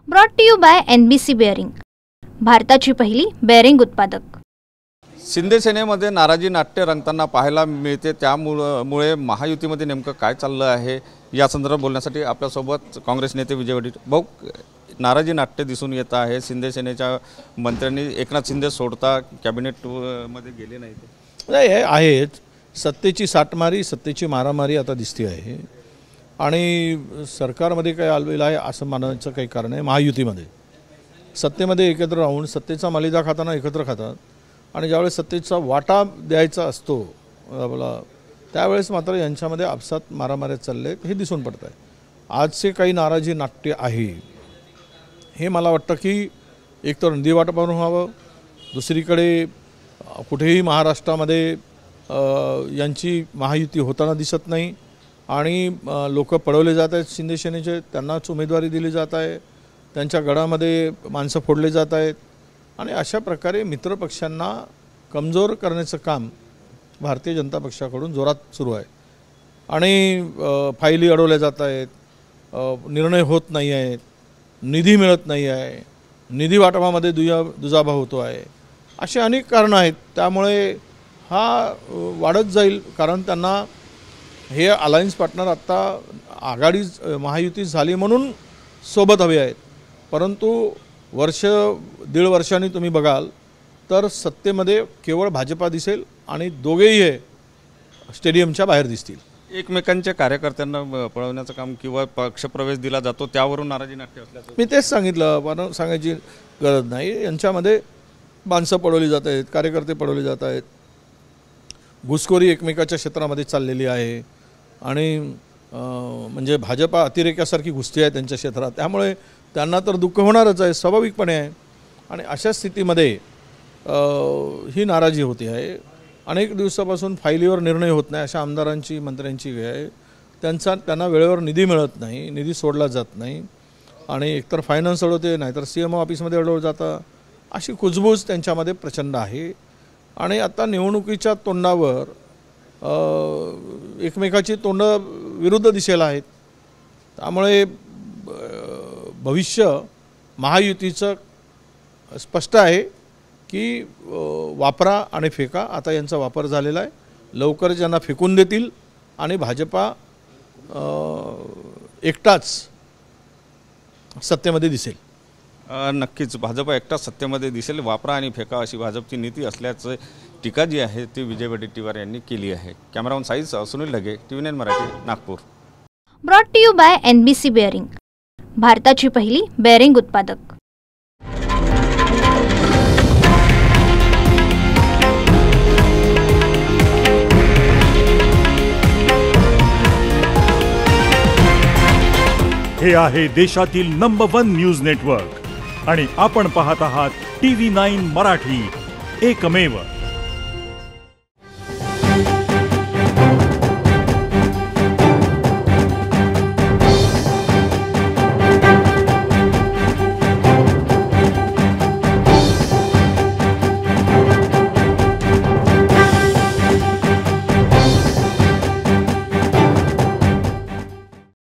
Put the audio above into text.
Brought to you by NBC bearing, भारताची पहिली bearing उत्पादक। शिंदे सेनेमध्ये नाराजी नाट्य रंगताना पाहायला मिळते। त्यामुळे महायुतीमध्ये नेमकं काय चाललं आहे या संदर्भात बोलण्यासाठी आपल्यासोबत काँग्रेस नेते विजय वडेट्टीवार भाऊ, नाराजी नाट्य दिसून येत आहे। शिंदे सेनेच्या मंत्र्यांनी एकनाथ शिंदे सोडता कॅबिनेट मध्ये गेले नाहीत। नाही, हे आहेच सत्तेची साठमारी, सत्तेची मारामारी आता दिसते आहे आणि सरकारमध्ये काय आलवेल आहे असं मानायचं काही कारण आहे। महायुतीमध्ये सत्तेमध्ये एकत्र राहून सत्तेचा मलिदा खाताना एकत्र खातात आणि ज्यावेळेस सत्तेचा वाटा द्यायचा असतो आपला त्यावेळेस मात्र यांच्यामध्ये आपसात मारामाऱ्या चालले हे दिसून पडत आहे। आजचे काही नाराजी नाट्य आहे हे मला वाटतं की एकतर नदी वाटपावरून व्हावं, दुसरीकडे कुठेही महाराष्ट्रामध्ये यांची महायुती होताना दिसत नाही आणि लोक पळवले जात आहेत। शिंदे सेनेचे त्यांनाच उमेदवारी दिली जात आहे, त्यांच्या गडामध्ये माणसं फोडले जात आहेत आणि अशा प्रकारे मित्रपक्षांना कमजोर करण्याचं काम भारतीय जनता पक्षाकडून जोरात सुरू आहे आणि फायली अडवल्या जात आहेत, निर्णय होत नाही आहेत, निधी मिळत नाही आहे, निधी वाटपामध्ये दुजाभाव होतो आहे, अशी अनेक कारणं आहेत। त्यामुळे हा वाढत जाईल कारण त्यांना हे अलायन्स पार्टनर आत्ता आघाडी महायुती झाली म्हणून सोबत हवे आहेत, परंतु वर्ष दीड वर्षांनी तुम्ही बघाल तर सत्तेमध्ये केवळ भाजपा दिसेल आणि दोघेही हे स्टेडियमच्या बाहेर दिसतील। एकमेकांच्या कार्यकर्त्यांना पळवण्याचं काम किंवा पक्षप्रवेश दिला जातो त्यावरून नाराजी नाट्य असल्याचं मी तेच सांगितलं, पण सांगायची गरज नाही। यांच्यामध्ये माणसं पळवली जात आहेत, कार्यकर्ते पळवले जात आहेत, घुसखोरी एकमेकाच्या क्षेत्रामध्ये चाललेली आहे आणि म्हणजे भाजपा अतिरेक्यासारखी घुसती आहे त्यांच्या क्षेत्रात, त्यामुळे त्यांना तर दुःख होणारच आहे, स्वाभाविकपणे आहे। आणि अशा स्थितीमध्ये ही नाराजी होती आहे। अनेक दिवसापासून फायलीवर निर्णय होत नाही अशा आमदारांची मंत्र्यांची आहे, त्यांना वेळेवर निधी मिळत नाही, निधी सोडला जात नाही आणि एकतर फायनान्स अडवते नाहीतर CMO ऑफिसमध्ये अडवलं जातं, अशी कुजबूज त्यांच्यामध्ये प्रचंड आहे। आणि आता निवडणुकीच्या तोंडावर एकमेकाची तोंड विरुद्ध दिशेला आहेत, त्यामुळे भविष्य महायुतीचं स्पष्ट आहे की वापरा आणि फेका। आता यांचा वापर झालेला आहे, लवकर ज्यांना फेकून देतील आणि भाजपा एकटाच सत्तेमध्ये दिसेल। नक्कीच भाजप एकटा सत्तेमध्ये दिसेल, वापरा आणि फेका अशी भाजपची नीती असल्याचं टीका जी आहे ती विजय वडेट्टीवार यांनी केली आहे। Cameraman size Sunil Lage, TV9 Marathi, Nagpur. Brought to you by NBC bearing, भारताची पहिली बेअरिंग उत्पादक। हे आहे देशातील नंबर 1 न्यूज नेटवर्क आणि आपण पाहत आहात TV9 मराठी, एकमेव।